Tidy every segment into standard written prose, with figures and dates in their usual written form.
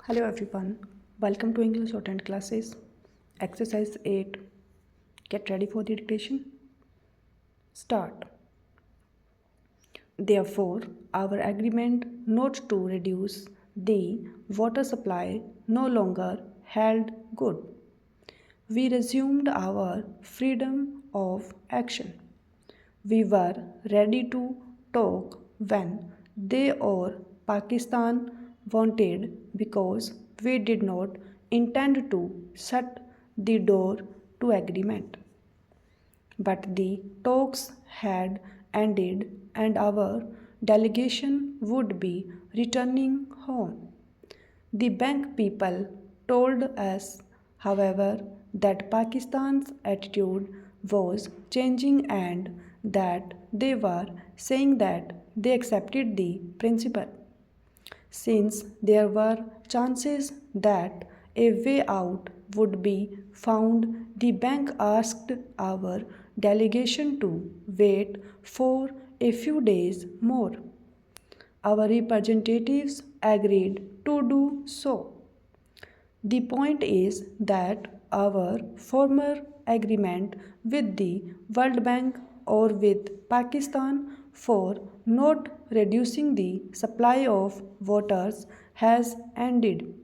Hello everyone, welcome to English Shorthand classes. Exercise 8. Get ready for the dictation. Start. Therefore, our agreement not to reduce the water supply no longer held good. We resumed our freedom of action. We were ready to talk when they or Pakistan wanted because we did not intend to shut the door to agreement. But the talks had ended and our delegation would be returning home. The bank people told us, however, that Pakistan's attitude was changing and that they were saying that they accepted the principle. Since there were chances that a way out would be found, the bank asked our delegation to wait for a few days more. Our representatives agreed to do so. The point is that our former agreement with the World Bank or with Pakistan for not reducing the supply of waters has ended.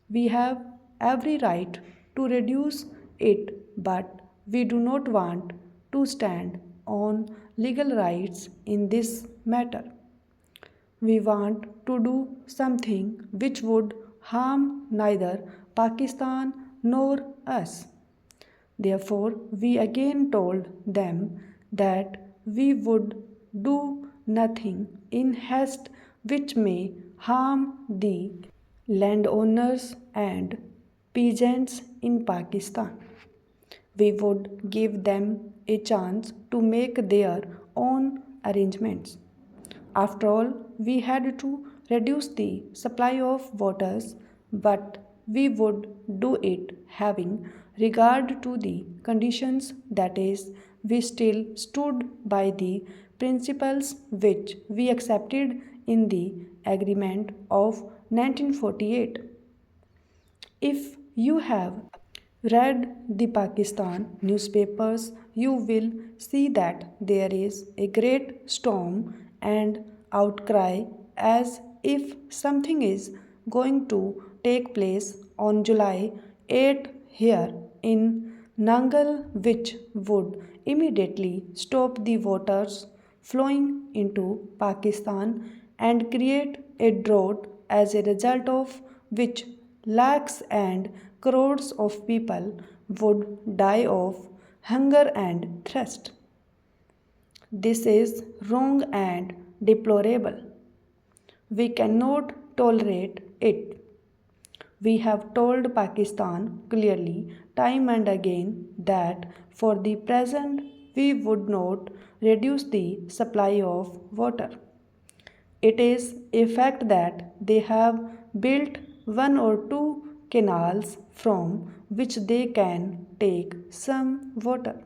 We have every right to reduce it, but we do not want to stand on legal rights in this matter. We want to do something which would harm neither Pakistan nor us. Therefore, we again told them that we would do nothing in haste which may harm the landowners and peasants in Pakistan. We would give them a chance to make their own arrangements. After all, we had to reduce the supply of waters, but we would do it having regard to the conditions, that is, we still stood by the principles which we accepted in the agreement of 1948. If you have read the Pakistan newspapers, you will see that there is a great storm and outcry as if something is going to take place on July 8 here in Nangal, which would immediately stop the waters flowing into Pakistan and create a drought, as a result of which lakhs and crores of people would die of hunger and thirst. This is wrong and deplorable. We cannot tolerate it. We have told Pakistan clearly, time and again, that for the present we would not reduce the supply of water. It is a fact that they have built one or two canals from which they can take some water.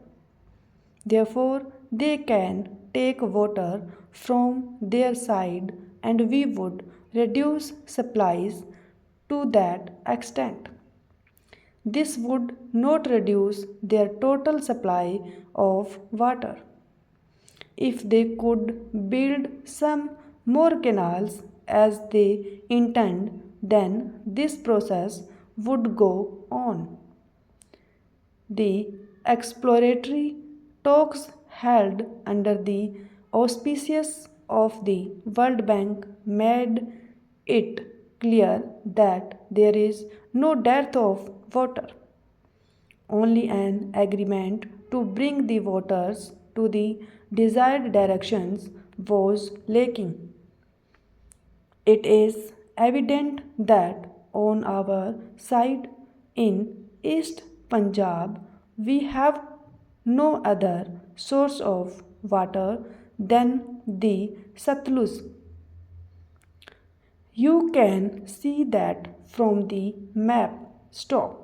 Therefore, they can take water from their side and we would reduce supplies to that extent. This would not reduce their total supply of water. If they could build some more canals as they intend, then this process would go on. The exploratory talks held under the auspices of the World Bank made it clear that there is no dearth of water. Only an agreement to bring the waters to the desired directions was lacking. It is evident that on our side in East Punjab we have no other source of water than the Satluj. You can see that from the map. Stop.